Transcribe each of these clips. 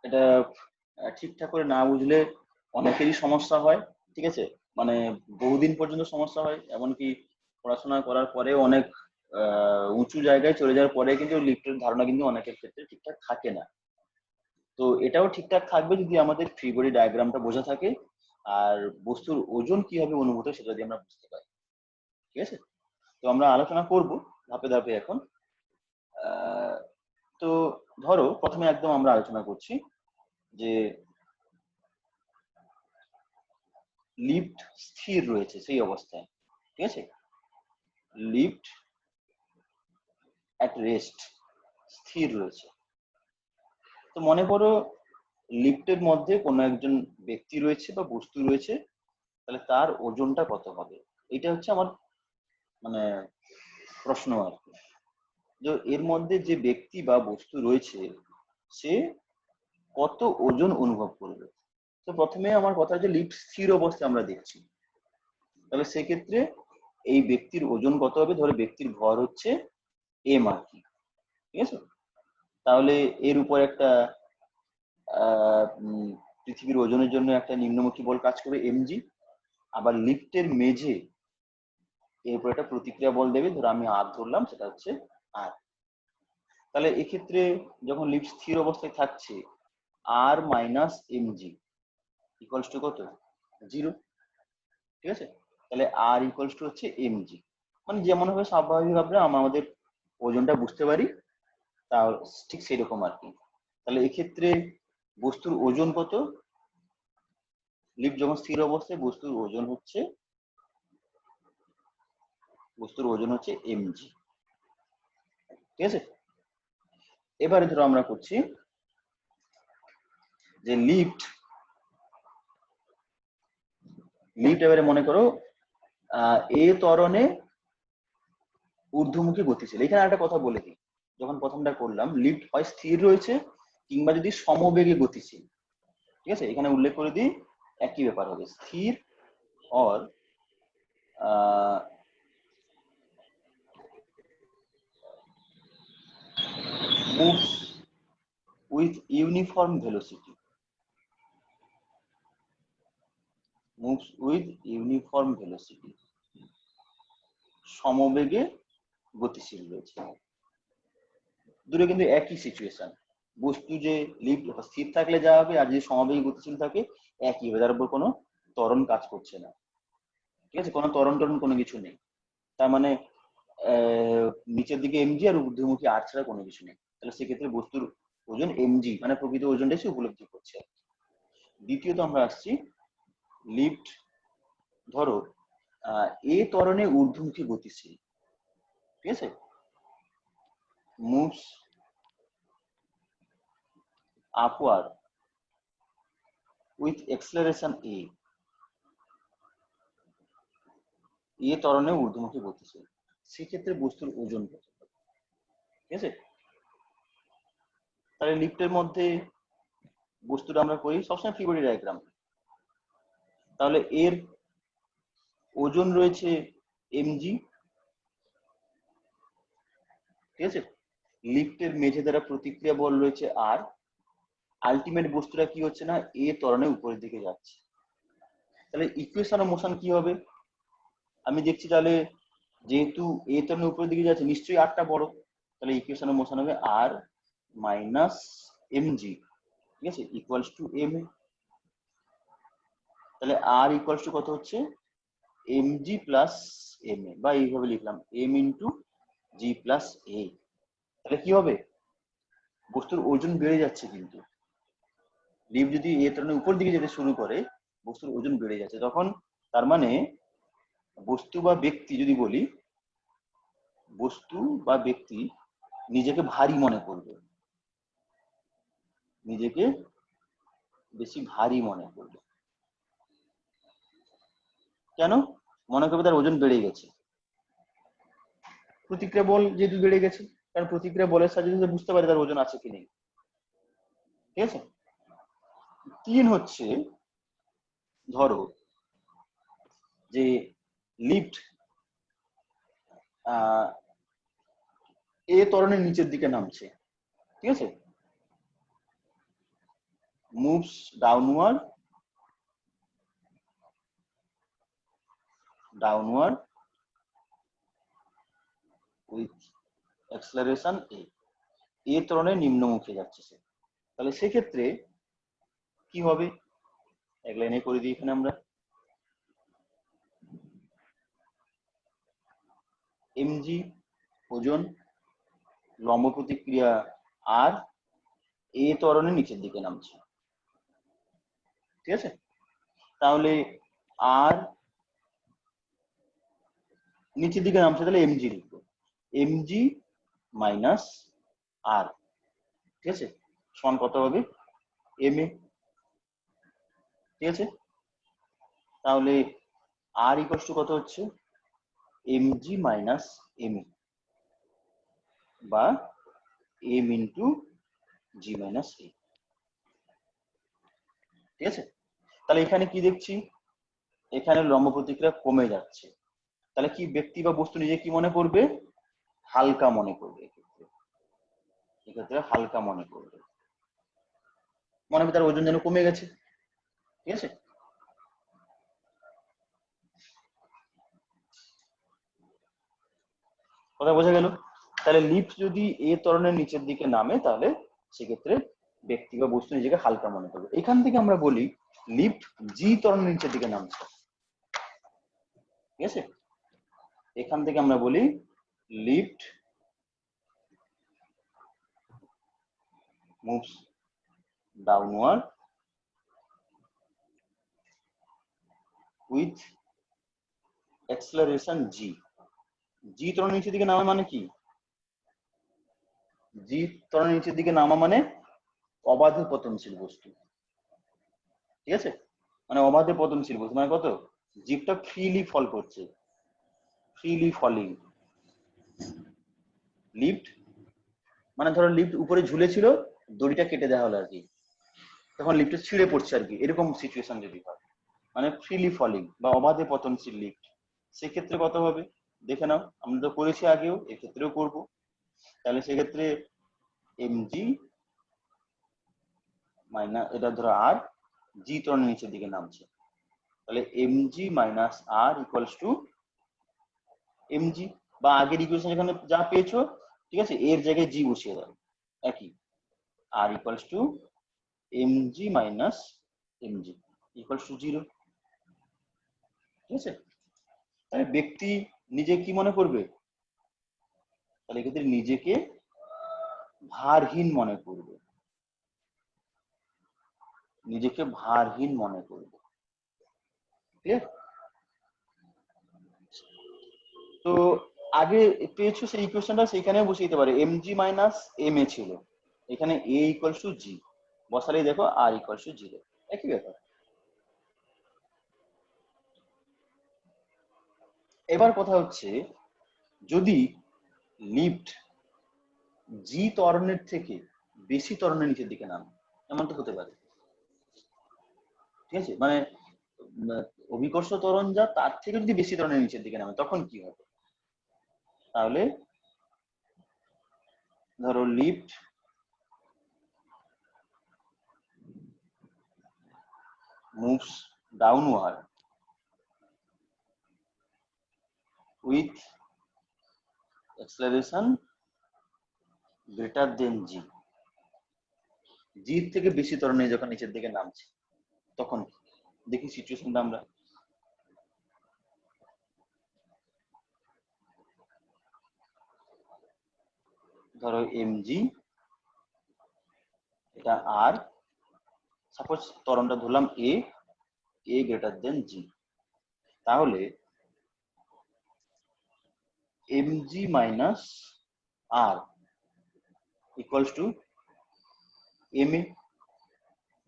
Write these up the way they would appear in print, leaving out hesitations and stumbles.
এটা ঠিকঠাক করে না বুঝলে অনেকেরই সমস্যা হয়, ঠিক আছে? মানে বহুদিন পর্যন্ত সমস্যা হয়, এমনকি পড়াশোনা করার পরে অনেক উঁচু জায়গায় চলে যাওয়ার পরে কিন্তু লিফটের ধারণা কিন্তু অনেকের ক্ষেত্রে ঠিকঠাক থাকে না। তো এটাও ঠিকঠাক থাকবে যদি আমাদের ফ্রি বডি ডায়াগ্রামটা বোঝা থাকে আর বস্তুর ওজন কিভাবে অনুভূত হয় সেটা যদি আমরা বুঝতে পারি, ঠিক আছে? তো আমরা আলোচনা করব ধাপে ধাপে এখন। আহ, তো ধরো প্রথমে একদম আমরা আলোচনা করছি যে লিফট স্থির রয়েছে সেই অবস্থায়, ঠিক আছে? লিফট অ্যাট রেস্ট, স্থির রয়েছে। তো মনে করো লিফটের মধ্যে কোনো একজন ব্যক্তি রয়েছে বা বস্তু রয়েছে, তাহলে তার ওজনটা কত হবে? এটা হচ্ছে আমার মানে প্রশ্ন আর কি। যে এর মধ্যে যে ব্যক্তি বা বস্তু রয়েছে সে কত ওজন অনুভব করবে। তো প্রথমে আমার কথা হচ্ছে লিফট স্থির অবস্থায় আমরা দেখছি, তাহলে সেক্ষেত্রে এই ব্যক্তির ওজন কত হবে? ধরো ব্যক্তির ভর হচ্ছে এম আর কি, ঠিক আছে? তাহলে এর উপর একটা পৃথিবীর ওজনের জন্য একটা নিম্নমুখী বল কাজ করবে এমজি, আবার লিফটের মেঝে এর উপর একটা প্রতিক্রিয়া বল দেবে, ধরো আমি আর ধরলাম, সেটা হচ্ছে আর। তাহলে এক্ষেত্রে যখন লিফট স্থির অবস্থায় থাকছে আর মাইনাস এমজি ইকুয়ালস টু কত? 0, ঠিক আছে? তাহলে আর ইকুয়ালস টু হচ্ছে এমজি, মানে যেমন ভাবে স্বাভাবিকভাবে আমরা আমাদের ওজনটা বুঝতে পারি তা ঠিক সেরকম আর কি। তাহলে এক্ষেত্রে বস্তুর ওজন কত? লিফট যখন স্থির অবস্থায় বস্তুর ওজন হচ্ছে এমজি, ঠিক আছে? এবারে ধরো আমরা করছি যে লিফট এবারে মনে করো এ ত্বরণে ঊর্ধ্বমুখী গতিশীল। এখানে একটা কথা বলে দিই, যখন প্রথমটা করলাম লিফট হয় স্থির রয়েছে কিংবা যদি সমবেগে গতিশীল, ঠিক আছে? এখানে উল্লেখ করে দিই একই ব্যাপার হবে, স্থির or moves with uniform velocity, সমবেগে গতিশীল রয়েছে। দুটো কিন্তু একই সিচুয়েশন, বস্তু যে লিফট স্থির থাকলে যা হবে আর যদি সমবেগে গতিশীল থাকে একই হবে, তার উপর কোনো ত্বরণ কাজ করছে না, ঠিক আছে? কোনো ত্বরণ কোনো কিছু নেই। তার মানে নিচের দিকে এমজি আর ঊর্ধ্বমুখী আর ছাড়া কোনো কিছু নেই। তাহলে সেক্ষেত্রে বস্তুর ওজন এমজি মানে প্রকৃত ওজনটাই সে উপলব্ধি করছে। দ্বিতীয়ত আমরা আসছি লিফট ধরো এ ত্বরণে ঊর্ধ্বমুখী গতিশীল, ঠিক আছে? মুভস আপওয়ার্ড উইথ এক্সেলারেশন এ ত্বরণে ঊর্ধ্বমুখী গতিশীল, সেক্ষেত্রে বস্তুর ওজন কত? ঠিক আছে? তাহলে লিফটের মধ্যে বস্তুটা আমরা করি সবসময় ফ্রি বডি ডায়াগ্রাম। তাহলে এর ওজন রয়েছে এমজি, ঠিক আছে? লিফটের মেঝে দ্বারা প্রতিক্রিয়া বল রয়েছে আর, আলটিমেট বস্তুটা কি হচ্ছে না এ ত্বরণে উপরের দিকে যাচ্ছে। তাহলে ইকুয়েশন অফ মোশন কি হবে? আমি দেখছি তাহলে যেহেতু এ ত্বরণের উপরের দিকে যাচ্ছে নিশ্চয়ই আরটা বড়, তাহলে ইকুয়েশন অফ মোশন হবে আর মাইনাস এমজি, ঠিক আছে, ইকুয়ালস টু এম। তাহলে আর ইকুয়ালস টু কত হচ্ছে? এমজি প্লাস এম এ, বা এইভাবে লিখলাম এম ইন্টু জি প্লাস এ। তাহলে কি হবে? বস্তুর ওজন বেড়ে যাচ্ছে, কিন্তু লিফট যদি এ ত্বরণের উপর দিকে যেতে শুরু করে বস্তুর ওজন বেড়ে যাচ্ছে, তখন তার মানে বস্তু বা ব্যক্তি যদি বলি, বস্তু বা ব্যক্তি নিজেকে ভারী মনে করবে, নিজেকে বেশি ভারী মনে করবে। কেন মনে করবে? তার ওজন বেড়ে গেছে, প্রতিক্রিয়া বল যেহেতু বেড়ে গেছে, কারণ প্রতিক্রিয়া বলের সাহায্যে যদি বুঝতে পারে তার ওজন আছে কি নেই, ঠিক আছে? 3 হচ্ছে ধরো যে লিফট এ ত্বরণের নিচের দিকে নামছে, ঠিক আছে? moves downward with acceleration a ত্বরণের নিম্নমুখী যাচ্ছে সে। তাহলে সেক্ষেত্রে কি হবে, এক লাইনে করে দিই এখানে আমরা, mg ওজন, লম্ব প্রতিক্রিয়া আর, এ ত্বরণে নিচের দিকে নামছে। ঠিক আছে, তাহলে আর নিচের দিকে নামছে, তাহলে mg লিখবো, mg মাইনাস আর, ঠিক আছে, সমান কত হবে ma। ঠিক আছে, তাহলে আর ইকুয়ালস টু কত হচ্ছে mg মাইনাস ma বা m into g minus a। ঠিক আছে, তাহলে এখানে কি দেখছি, এখানে লম্ব প্রতিক্রিয়া কমে যাচ্ছে, তাহলে কি ব্যক্তি বা বস্তু নিজে কি মনে করবে, হালকা মনে করবে, এক্ষেত্রে হালকা মনে করবে, মনে হবে তার ওজন যেন কমে গেছে। ঠিক আছে, কথা বোঝা গেল। তাহলে লিফট যদি এ ত্বরণের নিচের দিকে নামে তাহলে সেক্ষেত্রে ব্যক্তি বা বস্তু নিজেকে হালকা মনে করবে। এখান থেকে আমরা বলি লিফট জি ত্বরণের নিচের দিকে নামছে। ঠিক আছে, এখান থেকে আমরা বলি lift moves downward with acceleration g। জি ত্বরণের নিচের দিকে নামা মানে কি, জি ত্বরণের নিচের দিকে নামা মানে অবাধে পতনশীল বস্তু। ঠিক আছে, মানে অবাধে পতনশীল বস্তু মানে কত, জিপটা ফ্রিলি ফল করছে, ফ্রিলি ফলিং। লিফট মানে ধরো লিফট উপরে ঝুলেছিল, দড়িটা কেটে দেওয়া হলো আর কি, তখন লিফটে ছিঁড়ে পড়ছে আর কি, এরকম সিচুয়েশন যদি হয়, মানে ফ্রিলি ফলিং বা অবাধে পতনশীল লিফট, সেক্ষেত্রে কত হবে দেখে নাও, আমরা তো করেছি আগেও, এক্ষেত্রেও করব। তাহলে সেক্ষেত্রে mg মাইনাস, এটা ধরো আর, জি ত্বরণের নিচের দিকে নামছে, তাহলে mg minus R equals to mg, বা আগের ইকুয়েশন এখানে যা পেয়েছো, ঠিক আছে, এর জায়গায় জি বসিয়ে দাও, একই, আর equals to mg minus mg equals to 0। ঠিক আছে, তাহলে ব্যক্তি নিজে কি মনে করবে, তাহলে এক্ষেত্রে নিজেকে ভারহীন মনে করবে, নিজেকে ভারহীন মনে করবে। ক্লিয়ার? তো আগে পেয়েছো সেই ইকুয়েশনটা, সেইখানে বসিয়ে দিতে পারে, mg মাইনাস ma ছিল, এখানে a ইকুয়ালস টু g বসালেই দেখো আর ইকুয়ালস টু 0, একই ব্যাপার। এবার কথা হচ্ছে, যদি লিফট জি ত্বরণের থেকে বেশি ত্বরণের নিচের দিকে নামে, এমন তো হতে পারে। ঠিক আছে, মানে অভিকর্ষ ত্বরণ যা তার থেকে যদি বেশি ত্বরণের নিচের দিকে নামে তখন কি হবে, তাহলে ধরো lift moves downward with acceleration greater than g। জি থেকে বেশি ত্বরণে যখন নিচের দিকে নামছে তখন দেখি সিচুয়েশনটা আমরা, ধরো mg, এটা আর, সাপোজ ত্বরণটা ধরলাম a গ্রেটার দেন জি, তাহলে mg minus R equals to ma,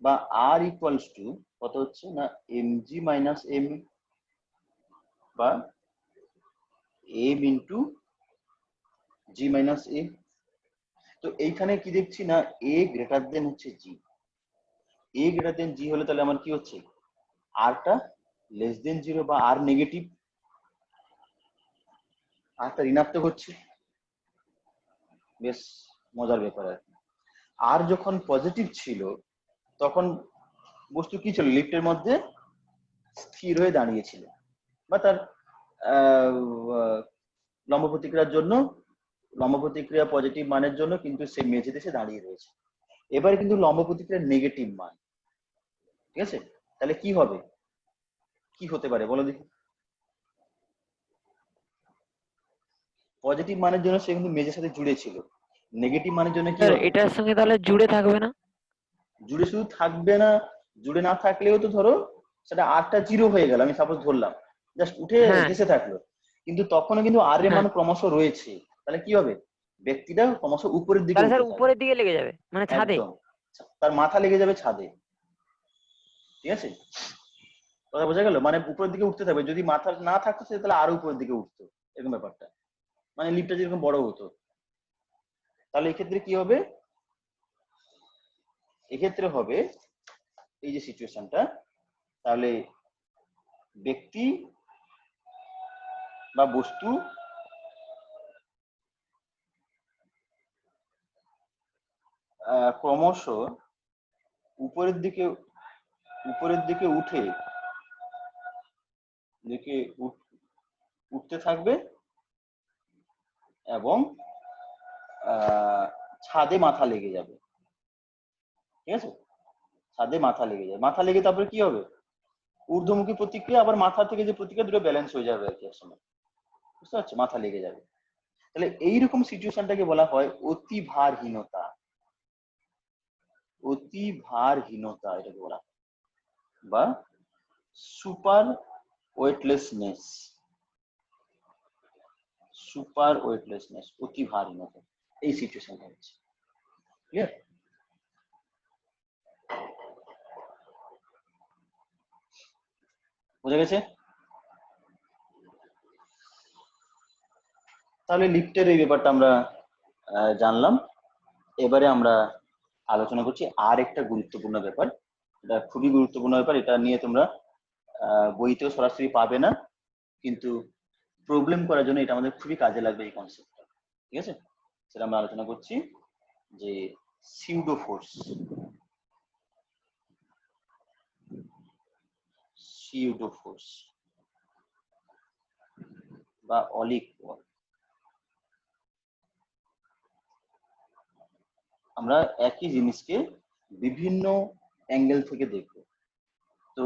বা আর ইকুয়ালস টু কত হচ্ছে না mg মাইনাস ma বা m into G minus A. তো এইখানে কি দেখছি না এ গ্রেটার দেন হচ্ছে জি, এ গ্রেটার দেন জি হলে তাহলে আমার কি হচ্ছে, আরটা লেস দেন 0 বা আর নেগেটিভ, আরটা ঋণাত্মক হচ্ছে, বেশ মজার ব্যাপার আর কি। আর যখন পজিটিভ ছিল তখন বস্তু কি ছিল, লিফটের মধ্যে স্থির হয়ে দাঁড়িয়েছিল, বা তার লম্ব প্রতিক্রিয়ার জন্য, লম্ব প্রতিক্রিয়া পজিটিভ মানের জন্য কিন্তু সে মেঝেতে সে দাঁড়িয়ে রয়েছে। এবারে কিন্তু লম্ব প্রতিক্রিয়ার নেগেটিভ মান, ঠিক আছে? তাহলে কি হবে, কি হতে পারে বলো দেখি? পজিটিভ মানের জন্য সে কিন্তু মেঝের সাথে জুড়ে ছিল, নেগেটিভ মানের জন্য কি স্যার হবে? এটার সঙ্গে তাহলে জুড়ে থাকবে না? জুড়ে শুধু থাকবে না, জুড়ে না থাকলেও তো ধরো সেটা আরটা জিরো হয়ে গেল, আমি সাপোজ ধরলাম, জাস্ট উঠে হ্যাঁ ভেসে থাকলো, কিন্তু তখনও কিন্তু আর এর হ্যাঁ, মান ক্রমশ রয়েছে। তাহলে কি হবে, ব্যক্তিটা ক্রমশ উপরের দিকে তাহলে উঠতে স্যার থাকবে। উপরের দিকে লেগে যাবে, মানে ছাদে। একদম, তার মাথা লেগে যাবে ছাদে, ঠিক আছে? কথা বোঝা গেল? মানে উপরের দিকে উঠতে থাকবে, যদি মাথা না থাকতো সে তাহলে আরো উপরের দিকে উঠতো, এরকম ব্যাপারটা, মানে লিফটটা যেরকম বড় হতো। তাহলে এক্ষেত্রে কি হবে, এক্ষেত্রে হবে এই যে সিচুয়েশনটা, তাহলে ব্যক্তি বা বস্তু ক্রমশ উপরের দিকে, উপরের দিকে উঠে দিকে উঠতে থাকবে এবং ছাদে মাথা লেগে যাবে, ঠিক আছে? ছাদে মাথা লেগে যাবে, মাথা লেগে তারপরে কি হবে, ঊর্ধ্বমুখী প্রতিক্রিয়া আবার মাথা থেকে যে প্রতিক্রিয়া, দুটো ব্যালেন্স হয়ে যাবে আর কি একসময়, বুঝতে পারছো? মাথা লেগে যাবে। তাহলে এইরকম সিচুয়েশনটাকে বলা হয় অতি ভারহীনতা, অতি ভারহীনতা এটাকে বলা হয়, বা সুপার ওয়েটলেসনেস, সুপার ওয়েটলেসনেস, অতি ভারহীনতা, এই সিচুয়েশনটা হচ্ছে। ক্লিয়ার? বোঝা গেছে? তাহলে লিফটের এই ব্যাপারটা আমরা জানলাম। এবারে আমরা আলোচনা করছি আর একটা গুরুত্বপূর্ণ ব্যাপার, এটা খুবই গুরুত্বপূর্ণ ব্যাপার, এটা নিয়ে তোমরা বইতেও সরাসরি পাবে না, কিন্তু প্রবলেম করার জন্য এটা আমাদের খুবই কাজে লাগবে এই কনসেপ্টটা, ঠিক আছে? সেটা আমরা আলোচনা করছি যে সিউডো ফোর্স, সিউডো ফোর্স বা অলিক বল। আমরা একই জিনিসকে বিভিন্ন অ্যাঙ্গেল থেকে দেখব। তো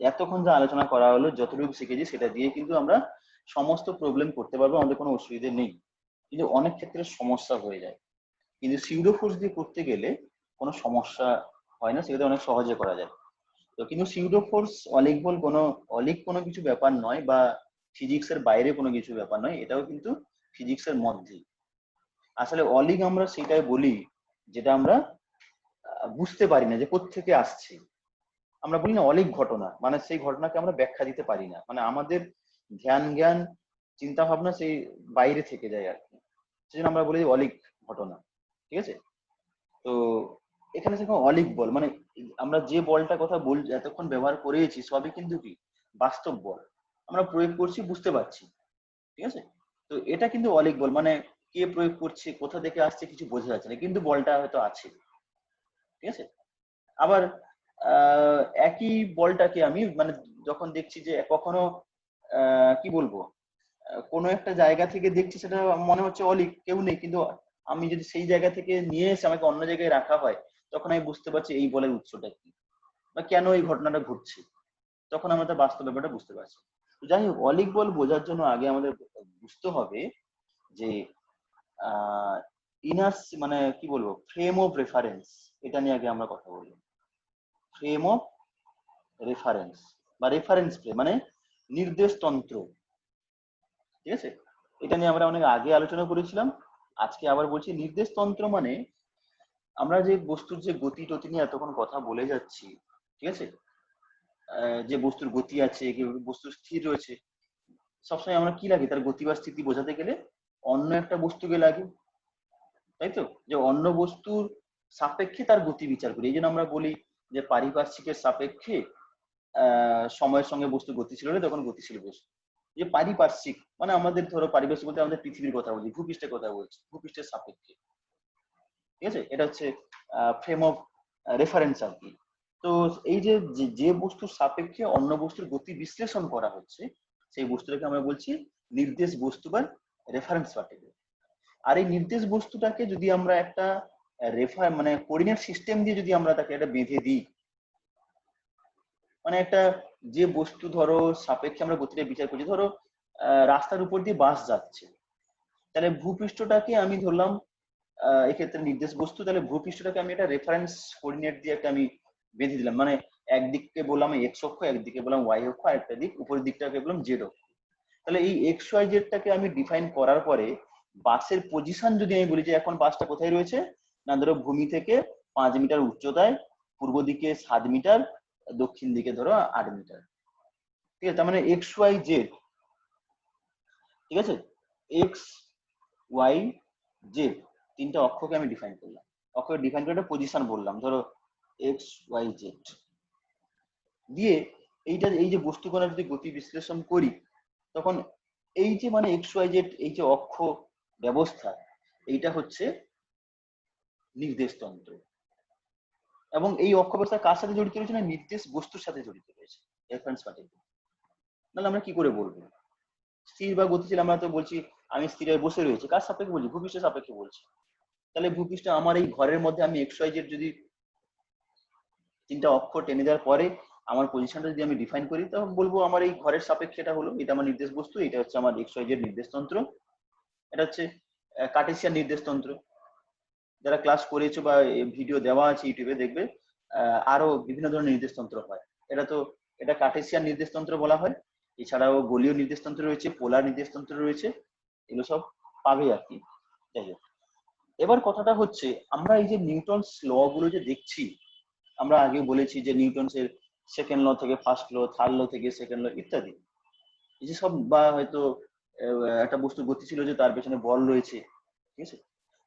এতক্ষণ যা আলোচনা করা হলো, যতটুকু শিখেছি সেটা দিয়ে কিন্তু আমরা সমস্ত প্রবলেম করতে পারবো, আমাদের কোনো অসুবিধে নেই, কিন্তু অনেক ক্ষেত্রে সমস্যা হয়ে যায়। কিন্তু সিউডো ফোর্স দিয়ে করতে গেলে কোনো সমস্যা হয় না, সেটা অনেক সহজে করা যায়। তো কিন্তু সিউডো ফোর্স অলিক বল কোনো, অলিক কোনো কিছু ব্যাপার নয়, বা ফিজিক্সের বাইরে কোনো কিছু ব্যাপার নয়, এটাও কিন্তু ফিজিক্সের মধ্যেই। আসলে অলিক আমরা সেটাই বলি যেটা আমরা বুঝতে পারি না যে কোত্থেকে আসছে। আমরা বলি না অলিক ঘটনা, মানে সেই ঘটনাকে আমরা ব্যাখ্যা দিতে পারি না, মানে আমাদের ধ্যান জ্ঞান চিন্তা ভাবনা সেই বাইরে থেকে যায় আর কি, সেজন্য আমরা বলি অলিক ঘটনা, ঠিক আছে? তো এখানে সেরকম অলিক বল মানে আমরা যে বলটা কথা বল এতক্ষণ ব্যবহার করেছি সবই কিন্তু কি বাস্তব বল, আমরা প্রয়োগ করছি, বুঝতে পারছি, ঠিক আছে? তো এটা কিন্তু অলিক বল, মানে কে প্রয়োগ করছে, কোথা থেকে আসছে কিছু বোঝা যাচ্ছে না, কিন্তু বলটা হয়তো আছে, ঠিক আছে? আবার একই বলটাকে আমি মানে যখন দেখছি যে কখনো কি বলবো, কোনো একটা জায়গা থেকে দেখছি সেটা মনে হচ্ছে অলিক, কেউ নেই, কিন্তু আমি যদি সেই জায়গা থেকে নিয়ে এসে আমাকে অন্য জায়গায় রাখা হয়, তখন আমি বুঝতে পারছি এই বলের উৎসটা কি, বা কেন এই ঘটনাটা ঘটছে, তখন আমরা তার বাস্তব ব্যাপারটা বুঝতে পারছি। তো যাই হোক, অলিক বল বোঝার জন্য আগে আমাদের বুঝতে হবে যে ইনার্স মানে কি বলবো, ফ্রেম অফ রেফারেন্স, এটা নিয়ে আগে আমরা কথা বলি। ফ্রেম অফ রেফারেন্স বা রেফারেন্স ফ্রেম মানে নির্দেশ তন্ত্র, ঠিক আছে? এটা নিয়ে আমরা অনেক আগে আলোচনা করেছিলাম, আজকে আবার বলছি নির্দেশ তন্ত্র মানে আমরা যে বস্তুর যে গতি টতি নিয়ে এতক্ষণ কথা বলে যাচ্ছি, ঠিক আছে? যে বস্তুর গতি আছে, বস্তু স্থির রয়েছে, সবসময় আমরা কি লাগে তার গতি বা স্থিতি বোঝাতে গেলে অন্য একটা বস্তুকে লাগে, তাই তো? যে অন্য বস্তুর সাপেক্ষে তার গতি বিচার করি, এই জন্য আমরা বলি যে পারিপার্শ্বিকের সাপেক্ষে সময়ের সঙ্গে বস্তু গতিশীল হলে তখন গতিশীল বস্তু। যে পারিপার্শ্বিক মানে আমাদের ধরো পারিপার্শ্বিক বলতে আমাদের পৃথিবীর কথা বলছি, ভূপৃষ্ঠের কথা বলছি, ভূপৃষ্ঠের সাপেক্ষে, ঠিক আছে? এটা হচ্ছে ফ্রেম অফ রেফারেন্স আর কি। তো এই যে যে বস্তুর সাপেক্ষে অন্য বস্তুর গতি বিশ্লেষণ করা হচ্ছে সেই বস্তুটাকে আমরা বলছি নির্দেশ বস্তু বা রেফারেন্স পার্টিকেল। আর এই নির্দেশ বস্তুটাকে যদি আমরা একটা মানে কোঅর্ডিনেট সিস্টেম দিয়ে যদি আমরা তাকে একটা বেঁধে দিই, মানে একটা যে বস্তু ধরো সাপেক্ষে আমরা গতিটা বিচার করছি, ধরো রাস্তার উপর দিয়ে বাস যাচ্ছে, তাহলে ভূপৃষ্ঠটাকে আমি ধরলাম এক্ষেত্রে নির্দেশ বস্তু, তাহলে ভূপৃষ্ঠটাকে আমি একটা রেফারেন্স কোঅর্ডিনেট দিয়ে একটা আমি বেঁধে দিলাম, মানে একদিককে বললাম এক্স অক্ষ, একদিকে বললাম ওয়াই অক্ষ, আর একটা দিক উপরের দিকটাকে বললাম জেড অক্ষ। তাহলে এই এক্স ওয়াই জেডটাকে আমি ডিফাইন করার পরে বাসের পজিশন যদি আমি বলি যে এখন বাসটা কোথায় রয়েছে, না ধরো ভূমি থেকে 5 মিটার উচ্চতায়, পূর্ব দিকে 7 মিটার, দক্ষিণ দিকে ধরো 8 মিটার, ঠিক আছে? তার মানে এক্স ওয়াই জেড, ঠিক আছে, এক্স ওয়াই জেড তিনটা অক্ষকে আমি ডিফাইন করলাম, অক্ষকে ডিফাইন করে একটা পজিশন বললাম, ধরো এক্স ওয়াই জেড দিয়ে এইটা এই যে বস্তুকণা যদি গতি বিশ্লেষণ করি, তখন এই যে মানে এক্স ওয়াই জেড এই যে অক্ষ ব্যবস্থা, এইটা হচ্ছে নির্দেশতন্ত্র। এবং এই অক্ষ ব্যবস্থা কার সাথে জড়িত রয়েছে, না নির্দেশ বস্তুর সাথে জড়িত রয়েছে, রেফারেন্স পার্টিকেল। নাহলে আমরা কি করে বলবো স্থির বা গতিশীল? আমরা তো বলছি আমি স্থির হয়ে বসে রয়েছি, কার সাপেক্ষে বলছি? ভূপৃষ্ঠের সাপেক্ষে বলছি। তাহলে ভূপৃষ্ঠে আমার এই ঘরের মধ্যে আমি এক্স ওয়াই জেড যদি তিনটা অক্ষ টেনে দেওয়ার পরে আমার পজিশনটা যদি আমি ডিফাইন করি, তখন বলবো আমার এই ঘরের সাপেক্ষে এটা হলো, এটা আমার নির্দেশ বস্তু, এটা হচ্ছে আমার এক্স ওয়াই জেড নির্দেশতন্ত্র, এটা হচ্ছে কার্টেসিয়ান নির্দেশতন্ত্র। যারা ক্লাস করেছো বা ভিডিও দেওয়া আছে ইউটিউবে দেখবে, আরো বিভিন্ন ধরনের নির্দেশতন্ত্র হয়। এটা কার্টেসিয়ান নির্দেশতন্ত্র বলা হয়। এছাড়াও গোলীয় নির্দেশতন্ত্র রয়েছে, পোলার নির্দেশতন্ত্র রয়েছে, এগুলো সব পাবে আর কি। যাই হোক, এবার কথাটা হচ্ছে আমরা এই যে নিউটনস ল গুলো যে দেখছি, আমরা আগে বলেছি যে নিউটনসের সেকেন্ড ল থেকে ফার্স্ট ল, থার্ড ল থেকে সেকেন্ড ল ইত্যাদি, এই যে সব, বা হয়তো একটা বস্তু গতিশীল হচ্ছে তার পেছনে বল রয়েছে, ঠিক আছে?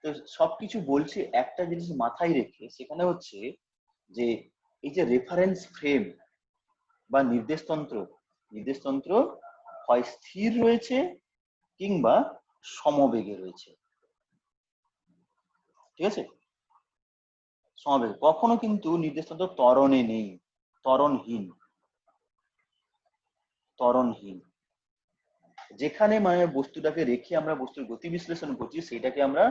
তো সবকিছু বলছে একটা জিনিস মাথায় রেখে, সেখানে হচ্ছে যে এই যে রেফারেন্স ফ্রেম বা নির্দেশতন্ত্র হয় স্থির রয়েছে কিংবা সমবেগে রয়েছে, ঠিক আছে? সমবেগে, কখনো কিন্তু নির্দেশতন্ত্র ত্বরণে নেই, ত্বরণহীন। যেখানে মানে বস্তুটাকে রেখে আমরা বস্তুর গতি বিশ্লেষণ করছি, সেটাকে আমরা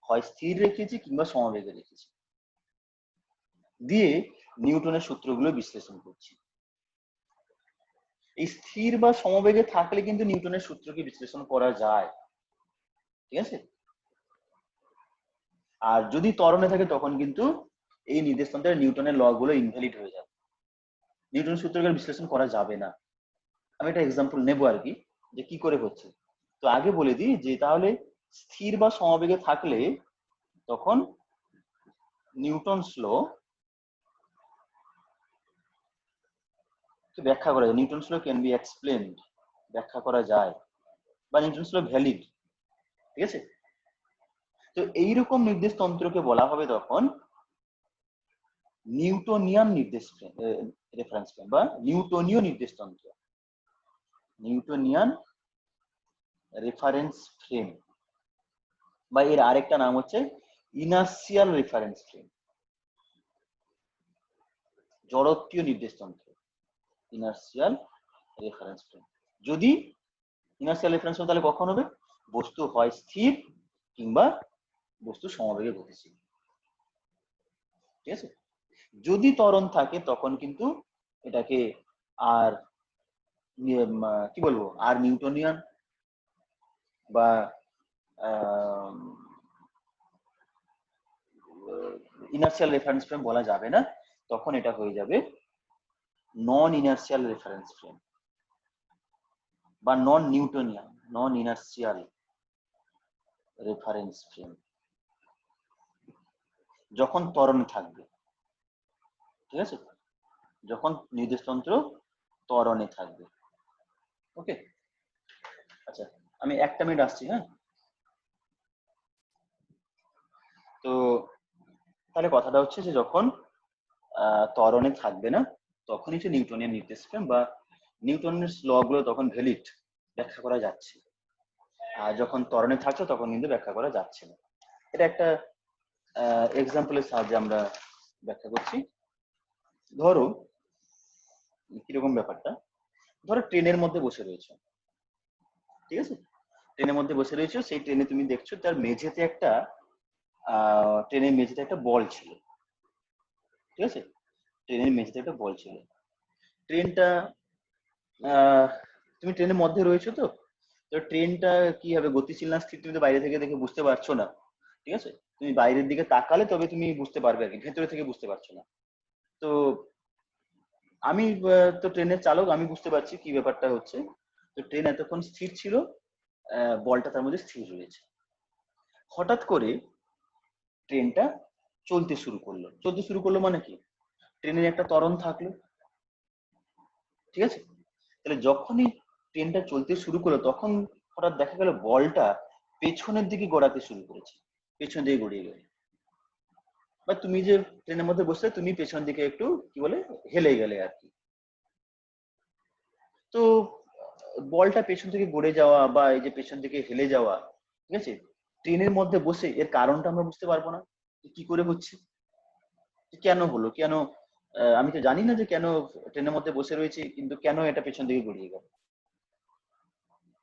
হয় স্থির রেখেছি কিংবা সমবেগে রেখেছি, দিয়ে নিউটনের সূত্রগুলো বিশ্লেষণ করছি। এই স্থির বা সমবেগে থাকলে কিন্তু নিউটনের সূত্রকে বিশ্লেষণ করা যায়, ঠিক আছে? আর যদি ত্বরণে থাকে তখন কিন্তু এই নির্দেশতন্ত্রের নিউটনের ল গুলো ইনভ্যালিড হয়ে যাবে, নিউটনের সূত্রকে বিশ্লেষণ করা যাবে না। আমি একটা এক্সাম্পল নেবো আর কি, যে কি করে হচ্ছে। তো আগে বলে দিই যে তাহলে স্থির বা সমবেগে থাকলে তখন নিউটনস ল ব্যাখ্যা করা যায়, নিউটনস ল ক্যান বি এক্সপ্লেনড, ব্যাখ্যা করা যায়, বা নিউটনস ল ভ্যালিড, ঠিক আছে? তো এইরকম নির্দেশতন্ত্রকে বলা হবে তখন নিউটোনিয়ান রেফারেন্স ফ্রেম বা নিউটোনীয় নির্দেশতন্ত্র, নিউটোনিয়ান রেফারেন্স ফ্রেম, বা এর আরেকটা নাম হচ্ছে ইনার্সিয়াল রেফারেন্স ফ্রেম, জড়ত্বীয় নির্দেশতন্ত্র, ইনার্সিয়াল রেফারেন্স ফ্রেম। যদি ইনার্সিয়াল রেফারেন্স ফ্রেম, তাহলে কখন হবে? বস্তু হয় স্থির কিংবা বস্তু সমবেগে গতিশীল, ঠিক আছে? যদি ত্বরণ থাকে তখন কিন্তু এটাকে আর কি বলবো, আর নিউটোনিয়ান বা ইনার্সিয়াল রেফারেন্স ফ্রেম বলা যাবে না, তখন এটা হয়ে যাবে নন ইনার্সিয়াল রেফারেন্স ফ্রেম বা নন নিউটোনিয়ান, নন ইনার্সিয়াল রেফারেন্স ফ্রেম, যখন ত্বরণে থাকবে, ঠিক আছে? যখন নির্দেশতন্ত্র ত্বরণে থাকবে। ওকে, আচ্ছা, আমি 1 মিনিট আসছি, হ্যাঁ? তো তাহলে কথাটা হচ্ছে যে যখন ত্বরণে থাকবে না, তখন হচ্ছে নিউটনিয়ান নির্দেশ ফ্রেম বা নিউটনের ল গুলো তখন ভ্যালিড, ব্যাখ্যা করা যাচ্ছে। আর যখন ত্বরণে থাকছে তখন কিন্তু ব্যাখ্যা করা যাচ্ছে না। এটা একটা এক্সাম্পলের সাহায্যে আমরা ব্যাখ্যা করছি। ধরো কিরকম ব্যাপারটা, ধরো ট্রেনের মধ্যে বসে রয়েছে, ঠিক আছে, ট্রেনের মধ্যে বসে রয়েছে, সেই ট্রেনে তুমি দেখছো তার মেঝেতে একটা ট্রেনের মেঝেতে একটা বল ছিল, ঠিক আছে, ট্রেনের মেঝেতে একটা বল ছিল। ট্রেনটা আহ তুমি ট্রেনের মধ্যে রয়েছো, তো তো ট্রেনটা কি হবে, গতিশীল না স্থির, তুমি তো বাইরে থেকে দেখে বুঝতে পারছো না, ঠিক আছে, তুমি বাইরের দিকে তাকালে তবে তুমি বুঝতে পারবে আর কি, ভেতরে থেকে বুঝতে পারছো না। তো আমি তো ট্রেনের চালক, আমি বুঝতে পারছি কি ব্যাপারটা হচ্ছে। তো ট্রেন এতক্ষণ স্থির ছিল, বলটা তার মধ্যে স্থির রয়েছে। হঠাৎ করে ট্রেনটা চলতে শুরু করলো মানে কি, ট্রেনের একটা ত্বরণ থাকলো, ঠিক আছে, তাহলে যখনই ট্রেনটা চলতে শুরু করলো তখন হঠাৎ দেখা গেল বলটা পেছনের দিকে গড়াতে শুরু করেছে, পেছন দিকে গড়িয়ে গেল, বা তুমি যে ট্রেনের মধ্যে বসলে তুমি পেছন দিকে একটু কি বলে হেলে গেলে আর কি। তো বলটা পেছন থেকে গড়ে যাওয়া বা এই যে পেছন দিকে হেলে যাওয়া, ঠিক আছে, ট্রেনের মধ্যে বসে এর কারণটা আমরা বুঝতে পারবো না, যে কি করে হচ্ছে, যে কেন হলো, কেন আমি তো জানি না যে কেন ট্রেনের মধ্যে বসে রয়েছে কিন্তু কেন এটা পেছন দিকে গড়িয়ে গেল।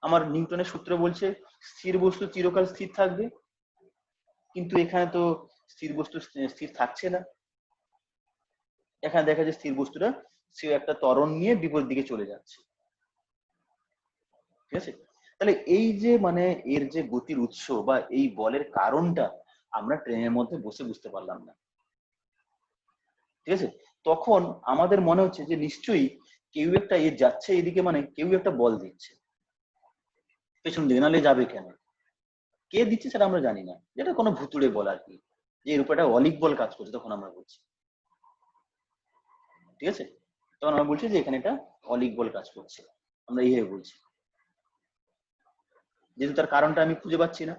আমার নিউটনের সূত্র বলছে স্থির বস্তু চিরকাল স্থির থাকবে, কিন্তু এখানে তো স্থির বস্তু স্থির থাকছে না, এখানে দেখা যায় স্থির বস্তুটা সে একটা ত্বরণ নিয়ে বিপরীত দিকে চলে যাচ্ছে, ঠিক আছে। তাহলে এই যে মানে এর যে গতির উৎস বা এই বলের কারণটা আমরা ট্রেনের মধ্যে বসে বুঝতে পারলাম না, ঠিক আছে। তখন আমাদের মনে হচ্ছে যে নিশ্চয়ই কেউ একটা এ যাচ্ছে এদিকে, মানে কেউ একটা বল দিচ্ছে পেছন দিকে, নাহলে যাবে কেন, কে দিচ্ছে সেটা আমরা জানি না, যেটা কোনো ভুতুড়ে বল আর কি, যে এর উপর একটা অলিক বল কাজ করছে, তখন আমরা বলছি, ঠিক আছে, তখন আমরা বলছি যে এখানে একটা অলিক বল কাজ করছে, আমরা এইভাবে বলছি, যেহেতু তার কারণটা আমি খুঁজে পাচ্ছি না।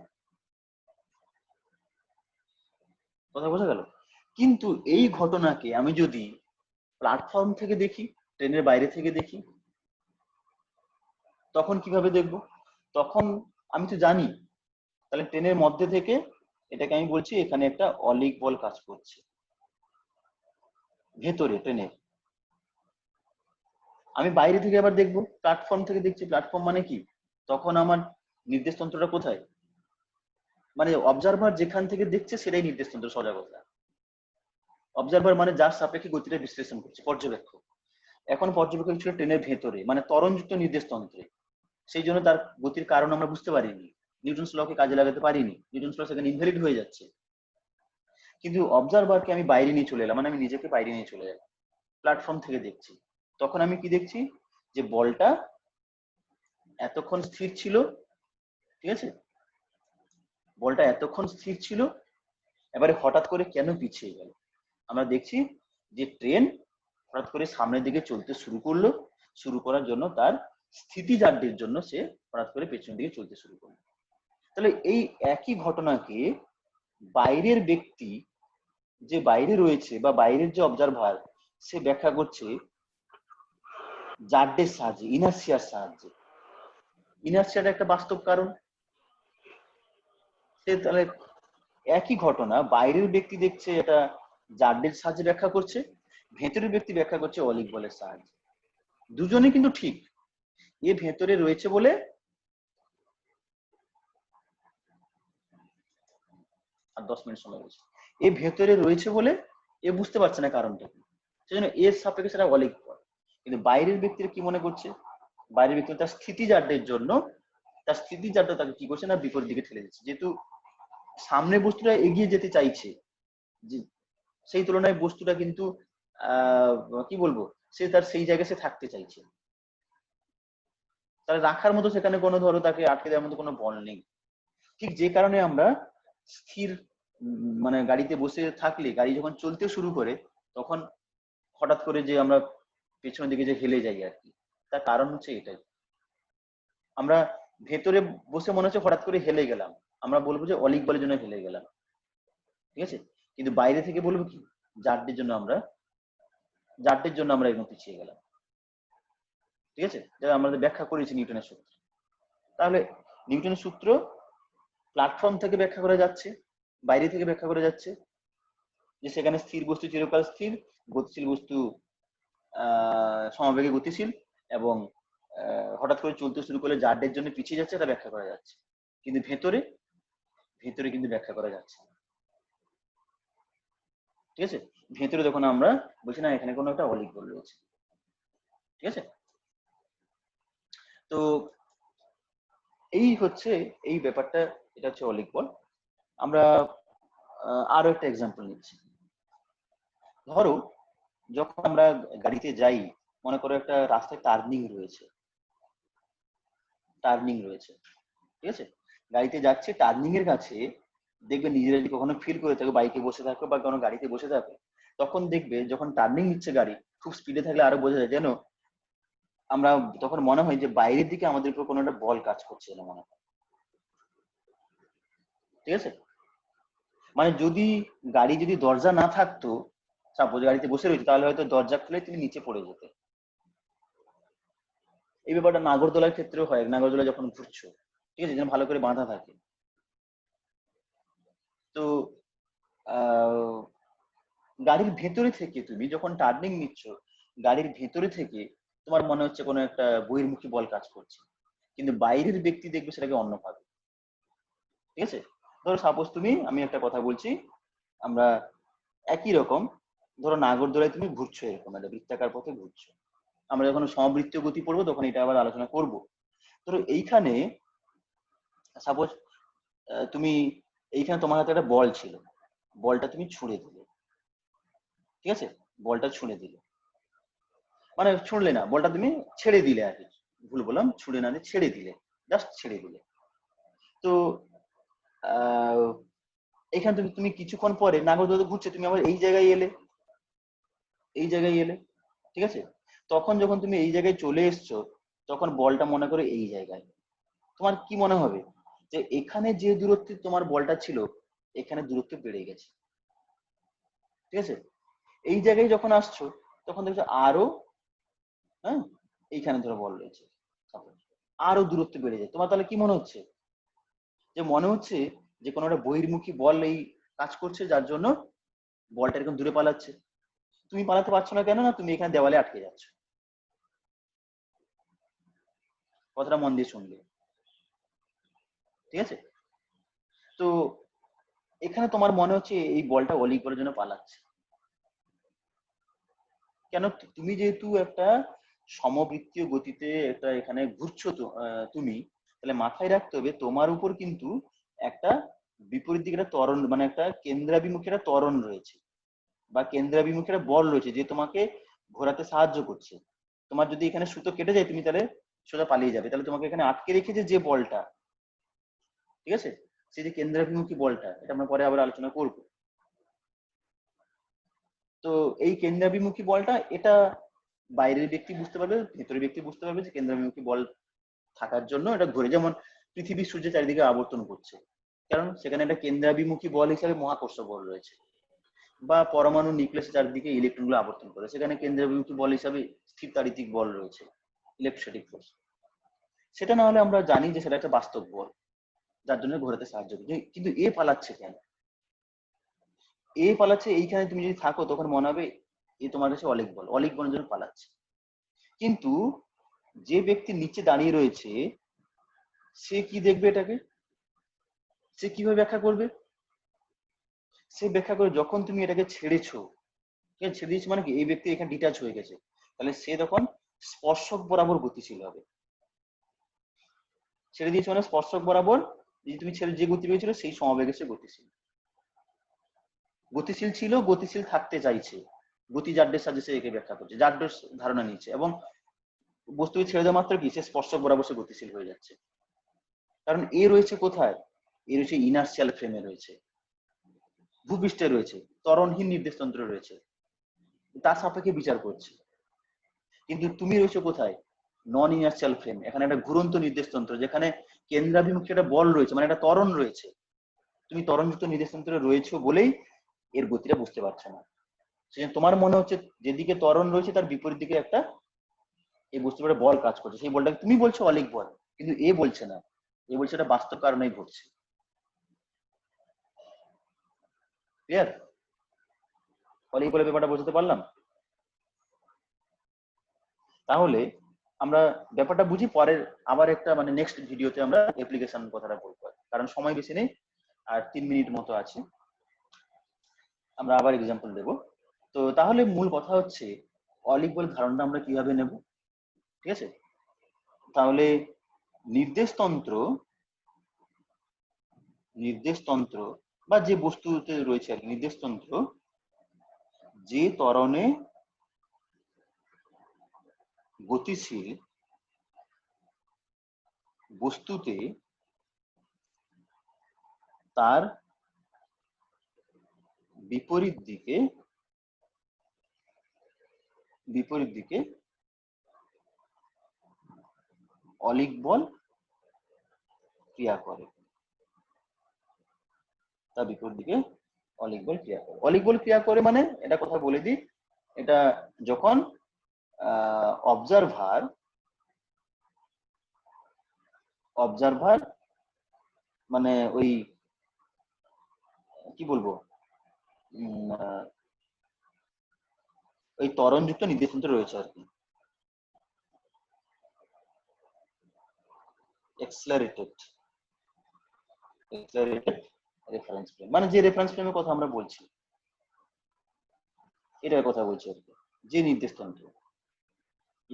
কথা বোঝা গেল? কিন্তু এই ঘটনাকে আমি যদি প্ল্যাটফর্ম থেকে দেখি, ট্রেনের বাইরে থেকে দেখি, তখন কিভাবে দেখব? তখন আমি তো জানি, তাহলে ট্রেনের মধ্যে থেকে এটাকে আমি বলছি এখানে একটা অলিক বল কাজ করছে ভেতরে ট্রেনের। আমি বাইরে থেকে আবার দেখবো, প্ল্যাটফর্ম থেকে দেখছি, প্ল্যাটফর্ম মানে কি, তখন আমার নির্দেশ তন্ত্রটা কোথায়, মানে অবজারভার যেখান থেকে দেখছে সেটাই নির্দেশ তন্ত্র, সোজা কথা। অবজারভার মানে যার সাপেক্ষে গতিটা বিশ্লেষণ করছে, পর্যবেক্ষক। এখন পর্যবেক্ষক ছিল ট্রেনের ভেতরে, মানে ত্বরণযুক্ত নির্দেশ তন্ত্রে, সেই জন্য তার গতির কারণ আমরা বুঝতে পারিনি, নিউটনস লকে কাজে লাগাতে পারিনি, নিউটনস ল সেখানে ইনভ্যালিড হয়ে যাচ্ছে। কিন্তু অবজারভারকে আমি বাইরে নিয়ে চলে এলাম, মানে আমি নিজেকে বাইরে নিয়ে চলে এলাম, প্ল্যাটফর্ম থেকে দেখছি, তখন আমি কি দেখছি, যে বলটা এতক্ষণ স্থির ছিল, ঠিক আছে, বলটা এতক্ষণ স্থির ছিল, এবারে হঠাৎ করে কেন পিছিয়ে গেল, আমরা দেখছি যে ট্রেন হঠাৎ করে সামনের দিকে চলতে শুরু করলো, শুরু করার জন্য তার স্থিতিজাড্যের জন্য সে হঠাৎ করে পেছনের দিকে চলতে শুরু করলো। তাহলে এই একই ঘটনাকে বাইরের ব্যক্তি যে বাইরে রয়েছে বা বাইরের যে অবজারভার, সে ব্যাখ্যা করছে জাড্যের সাহায্যে, ইনার্সিয়ার সাহায্যে। ইনার্সিয়ার একটা বাস্তব কারণ, সে তাহলে একই ঘটনা বাইরের ব্যক্তি দেখছে এটা জাড্যের সাহায্যে ব্যাখ্যা করছে, ভেতরের ব্যক্তি ব্যাখ্যা করছে অলিক বলের সাহায্যে। দুজনে কিন্তু ঠিক, এ ভেতরে রয়েছে বলে, আর 10 মিনিট সময় রয়েছে, এ ভেতরে রয়েছে বলে এ বুঝতে পারছে না কারণটা কি, সেজন্য এর সাপেক্ষে সেটা অলিক বল। কিন্তু বাইরের ব্যক্তিরা কি মনে করছে, বাইরের ব্যক্তি তার স্থিতিজাড্যের জন্য, তার স্থিতিজাড্য তাকে কি করছে না বিপরীত দিকে ঠেলে দিচ্ছে, যেহেতু সামনে বস্তুটা এগিয়ে যেতে চাইছে, যে সেই তুলনায় বস্তুটা কিন্তু কি বলবো, সে তার সেই জায়গায় সে থাকতে চাইছে, তাহলে রাখার মতো সেখানে কোনো ধরো তাকে আটকে দেওয়ার মতো কোনো বল নেই। ঠিক যে কারণে আমরা স্থির মানে গাড়িতে বসে থাকলে গাড়ি যখন চলতে শুরু করে তখন হঠাৎ করে যে আমরা পেছনের দিকে যে হেলে যাই আর কি, তার কারণ হচ্ছে এটাই। আমরা ভেতরে বসে মনে হচ্ছে হঠাৎ করে হেলে গেলাম, আমরা বলবো যে অলিক বলের জন্য হেলে গেলাম, ঠিক আছে, কিন্তু বাইরে থেকে বলবো কি জাড্যের জন্য আমরা এরকম পিছিয়ে গেলাম, ঠিক আছে, যেটা আমরা ব্যাখ্যা করেছি নিউটনের সূত্র। তাহলে নিউটনের সূত্র প্ল্যাটফর্ম থেকে ব্যাখ্যা করা যাচ্ছে, বাইরে থেকে ব্যাখ্যা করা যাচ্ছে, যে সেখানে স্থির বস্তু চিরকাল স্থির, গতিশীল বস্তু সমবেগে গতিশীল, এবং হঠাৎ করে চলতে শুরু করলে জাড্ডের জন্য পিছিয়ে যাচ্ছে, এটা ব্যাখ্যা করা যাচ্ছে। কিন্তু ভেতরে ভেতরে কিন্তু ব্যাখ্যা করা যাচ্ছে না। ঠিক আছে, ভেতরে যখন আমরা বলছি না এখানে কোনো একটা অলিক বল রয়েছে। ঠিক আছে, তো এই হচ্ছে এই ব্যাপারটা, এটা হচ্ছে অলিক বল। আমরা আরো একটা এক্সাম্পল নিচ্ছি। ধরো যখন আমরা গাড়িতে যাই, মনে করো একটা রাস্তায় টার্নিং রয়েছে, ঠিক আছে, গাড়িতে যাচ্ছে, টার্নিং এর কাছে দেখবে নিজেরা যদি কখনো ফিল করে থাকো, বাইকে বসে থাকো বা কোনো গাড়িতে বসে থাকো, তখন দেখবে যখন টার্নিং নিচ্ছে গাড়ি, খুব স্পিডে থাকলে আরো বোঝা যায়, যেন আমরা তখন মনে হয় যে বাইরের দিকে আমাদের উপর কোনো একটা বল কাজ করছে না মনে হয়। ঠিক আছে, মানে যদি গাড়ি যদি দরজা না থাকতো, সাপোজ গাড়িতে বসে রয়েছে, তাহলে হয়তো দরজা খুলে তুমি নিচে পড়ে যেতে। এই ব্যাপারটা নাগরদোলার ক্ষেত্রেও হয়, নাগরদোলা যখন ঘুরছো, ঠিক আছে, যেন ভালো করে বাঁধা থাকে। তো গাড়ির ভেতরে থেকে তুমি যখন টার্নিং নিচ্ছ, গাড়ির ভেতরে থেকে তোমার মনে হচ্ছে কোনো একটা বহির্মুখী বল কাজ করছে, কিন্তু বাইরের ব্যক্তি দেখবে সেটাকে অন্যভাবে। ঠিক আছে, ধরো সাপোজ আমি একটা কথা বলছি, আমরা একই রকম, ধরো নাগরদোলায় তুমি ঘুরছো, এরকম একটা বৃত্তাকার পথে ঘুরছো। আমরা যখন সমবৃত্তীয় গতি পড়বো তখন এটা আবার আলোচনা করব। ধরো এইখানে সাপোজ তুমি এইখানে তোমার হাতে একটা বল ছিল, বলটা তুমি ছুঁড়ে দিলে। ঠিক আছে, বলটা ছুঁড়ে দিলে, মানে ছুঁড়লে না, বলটা তুমি ছেড়ে দিলে আর কি, ভুল বললাম, ছুঁড়ে না দিয়ে ছেড়ে দিলে, জাস্ট ছেড়ে দিলে। তো এখানে তুমি কিছুক্ষণ পরে নাগরদোলা ঘুরছে, তুমি আবার এই জায়গায় এলে, এই জায়গায় এলে। ঠিক আছে, তখন যখন তুমি এই জায়গায় চলে এসছো, তখন বলটা মনে করে এই জায়গায়, তোমার কি মনে হবে যে এখানে যে দূরত্বে তোমার বলটা ছিল, এখানে দূরত্ব বেড়ে গেছে। ঠিক আছে, এই জায়গায় যখন আসছো তখন দেখছো আরো, হ্যাঁ, এইখানে ধরো বল রয়েছে, আরো দূরত্ব বেড়ে যায়। তোমার তাহলে কি মনে হচ্ছে? যে মনে হচ্ছে যে কোনো একটা বহির্মুখী বল এই কাজ করছে, যার জন্য বলটা এরকম দূরে পালাচ্ছে। তুমি পালাতে পারছো না কেন? না তুমি এখানে দেওয়ালে আটকে যাচ্ছ। কথাটা মন দিয়ে শুনবে। ঠিক আছে, তো এখানে তোমার মনে হচ্ছে এই বলটা অলিক করার জন্য পালাচ্ছে। কেন? তুমি যেহেতু একটা সমবৃত্তীয় গতিতে একটা এখানে ঘুরছো, তো তুমি তাহলে মাথায় রাখতে হবে তোমার উপর কিন্তু একটা বিপরীত দিকে একটা ত্বরণ, মানে একটা কেন্দ্রাভিমুখী একটা ত্বরণ রয়েছে, বা কেন্দ্রাভিমুখী একটা বল রয়েছে যে তোমাকে ঘোরাতে সাহায্য করছে। তোমার যদি এখানে সুতো কেটে যায়, তুমি তাহলে সোজা পালিয়ে যাবে। তাহলে তোমাকে এখানে আটকে রেখেছে যে বলটা, ঠিক আছে, সেই যে কেন্দ্রাভিমুখী বলটা, এটা আমরা পরে আবার আলোচনা করবো। তো এই কেন্দ্রাভিমুখী বলটা, এটা বাইরের ব্যক্তি বুঝতে পারবে, ভেতরের ব্যক্তি বুঝতে পারবে যে কেন্দ্রাভিমুখী বল থাকার জন্য এটা ঘুরে, যেমন পৃথিবী সূর্যের চারিদিকে আবর্তন করছে, কারণ সেখানে একটা কেন্দ্রাভিমুখী বল হিসাবে মহাকর্ষ বল রয়েছে। বা পরমাণু নিউক্লিয়াসের চারিদিকে ইলেকট্রনগুলো আবর্তন করে, সেখানে কেন্দ্রাভিমুখী বল হিসাবে স্থিরতাড়িতিক বল রয়েছে, ইলেকট্রোস্ট্যাটিক ফোর্স। সেটা না হলে আমরা জানি যে সেটা একটা বাস্তব বল, যার জন্য ঘোরাতে সাহায্য করে। কিন্তু এ পালাচ্ছে কেন? এ পালাচ্ছে, এইখানে তুমি যদি থাকো তখন মনে হবে এ তোমার কাছে অলিক বল, অলিক বলের জন্য পালাচ্ছে। কিন্তু যে ব্যক্তি নিচে দাঁড়িয়ে রয়েছে, সে কি দেখবে এটাকে? সে কিভাবে ব্যাখ্যা করবে? সে ব্যাখ্যা করে যখন তুমি এটাকে ছেড়েছো, ঠিক আছে, ছেড়ে দিয়েছো মানে কি, এই ব্যক্তি এখানে ডিটাচ হয়ে গেছে, তাহলে সে তখন স্পর্শক বরাবর গতিশীল হবে। ছেড়ে দিয়েছো মানে স্পর্শক বরাবর, যে তুমি ছেড়ে যে গতি পেয়েছিল সেই সমবেগে সে গতিশীল, গতিশীল ছিল, গতিশীল থাকতে চাইছে। গতি জাড্ডের সাহায্যে সে একে ব্যাখ্যা করছে, জাড্ডের ধারণা নিচ্ছে, এবং বস্তুকে ছেড়ে দেওয়া মাত্র কি সে স্পর্শক বরাবর সে গতিশীল হয়ে যাচ্ছে। কারণ এ রয়েছে কোথায়? এ রয়েছে ইনার্সিয়াল ফ্রেমে রয়েছে, ভূপৃষ্ঠে রয়েছে, ত্বরণহীন নির্দেশতন্ত্র রয়েছে, তার সাপেক্ষে বিচার করছে। কিন্তু তুমি রয়েছে কোথায়? নন ইনার্সিয়াল ফ্রেম, এখানে একটা ঘুরন্ত নির্দেশতন্ত্র, যেখানে কেন্দ্রাভিমুখী একটা বল রয়েছে, মানে একটা ত্বরণ রয়েছে। তুমি ত্বরণযুক্ত নির্দেশতন্ত্রে রয়েছে বলেই এর গতিটা বুঝতে পারছো না। সেজন্য তোমার মনে হচ্ছে যেদিকে ত্বরণ রয়েছে তার বিপরীত দিকে একটা এই বস্তুটা বল কাজ করছে, সেই বলটাকে তুমি বলছো অলিক বল, কিন্তু এ বলছে না, এ বলছে এটা বাস্তব কারণেই ঘটছে। ক্লিয়ার? অলিক বলের ব্যাপারটা বোঝাতে পারলাম? তাহলে আমরা ব্যাপারটা বুঝি, পরের আবার একটা মানে নেক্সট ভিডিওতে আমরা অ্যাপ্লিকেশন কথাটা বলবো, কারণ সময় বেশি নেই, আর 3 মিনিট মতো আছে, আমরা আবার এক্সাম্পল দেব। তো তাহলে মূল কথা হচ্ছে অলিক বলের ধারণাটা আমরা কিভাবে নেব, ঠিক আছে? তাহলে নির্দেশতন্ত্র বা যে বস্তুতে রয়েছে আর কি, নির্দেশতন্ত্র যে ত্বরণে গতিশীল বস্তুতে তার বিপরীত দিকে অলিক বল ক্রিয়া করে, তার বিপরীত দিকে অলিক বল ক্রিয়া করে। অলিক বল ক্রিয়া করে মানে এটা কথা বলে দিই, এটা যখন অবজারভার মানে ওই কি বলবো, ওই ত্বরণযুক্ত নির্দেশতন্ত্র রয়েছে আর কি, এক্সেলারেটেড রেফারেন্স ফ্রেম, মানে যে রেফারেন্স ফ্রেমের কথা আমরা বলছি এটার কথা বলছি আর কি, যে নির্দেশতন্ত্র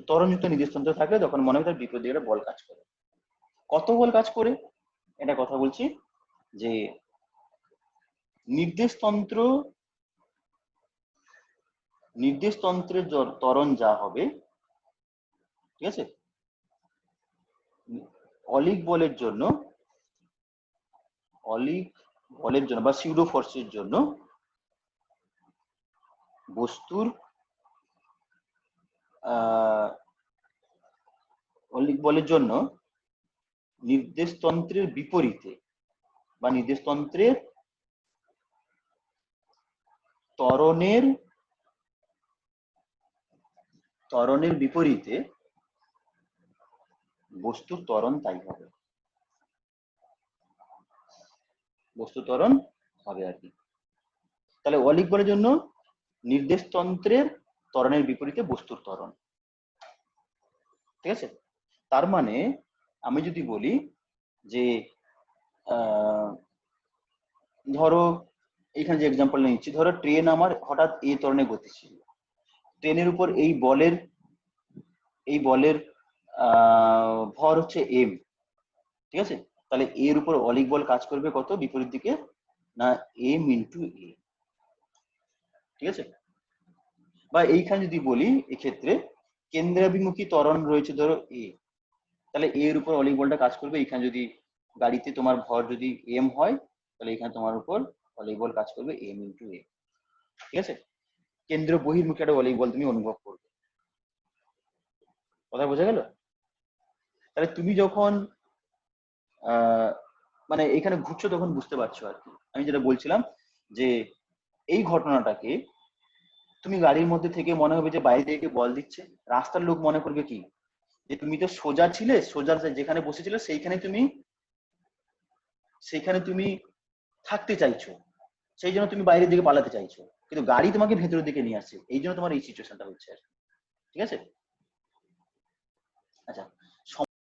ত্বরণযুক্ত নির্দেশতন্ত্র থাকলে তখন মনে হয় তার বিপরীত দিকে বল কাজ করে। কত বল কাজ করে এটা কথা বলছি, যে নির্দেশতন্ত্রের ত্বরণ যা হবে, ঠিক আছে, অলিক বলের জন্য বা সিউডো ফোর্সের জন্য বস্তুর অলিক বলের জন্য নির্দেশতন্ত্রের বিপরীতে বা নির্দেশতন্ত্রের ত্বরণের বিপরীতে বস্তুর ত্বরণ তাই হবে, বস্তু ত্বরণ হবে আর কি। তাহলে অলিক বলের জন্য নির্দেশতন্ত্রের ত্বরণের বিপরীতে বস্তুর ত্বরণ, ঠিক আছে? তার মানে আমি যদি বলি যে ধরো এখানে যে এক্সাম্পল নিচ্ছি, ধরো ট্রেন আমার হঠাৎ এই ত্বরণে গতিশীল, ট্রেনের উপর এই বলের ভর হচ্ছে এম, ঠিক আছে? তাহলে এর উপর অলিক বল কাজ করবে কত বিপরীত দিকে, না এম ইন্টু এ, ঠিক আছে? বা এইখানে যদি বলি এক্ষেত্রে কেন্দ্রাভিমুখী ত্বরণ রয়েছে ধরো এ, তাহলে এর উপর অলিক বলটা কাজ করবে, এখানে যদি গাড়িতে তোমার ভর যদি এম হয় তাহলে এখানে তোমার উপর অলিক বল কাজ করবে এম ইন্টু এ, ঠিক আছে? কেন্দ্র বহির্মুখী একটা অলিক বল তুমি অনুভব করবে, কথা বোঝা গেল? তাহলে তুমি যখন মানে এখানে ঘুরছো তখন বুঝতে পারছো আর কি, আমি যেটা বলছিলাম যে এই ঘটনাটাকে তুমি গাড়ির মধ্যে থেকে মনে হবে যে বাইরে থেকে বল দিচ্ছে, রাস্তার লোক মনে করবে কি যে তুমি তো সোজা ছিলে, সোজা যেখানে বসেছিলে সেইখানে তুমি থাকতে চাইছো, সেই জন্য তুমি বাইরের দিকে পালাতে চাইছো, কিন্তু গাড়ি তোমাকে ভেতরের দিকে নিয়ে আসছে, এই জন্য তোমার এই সিচুয়েশনটা হচ্ছে আর কি, ঠিক আছে? আচ্ছা,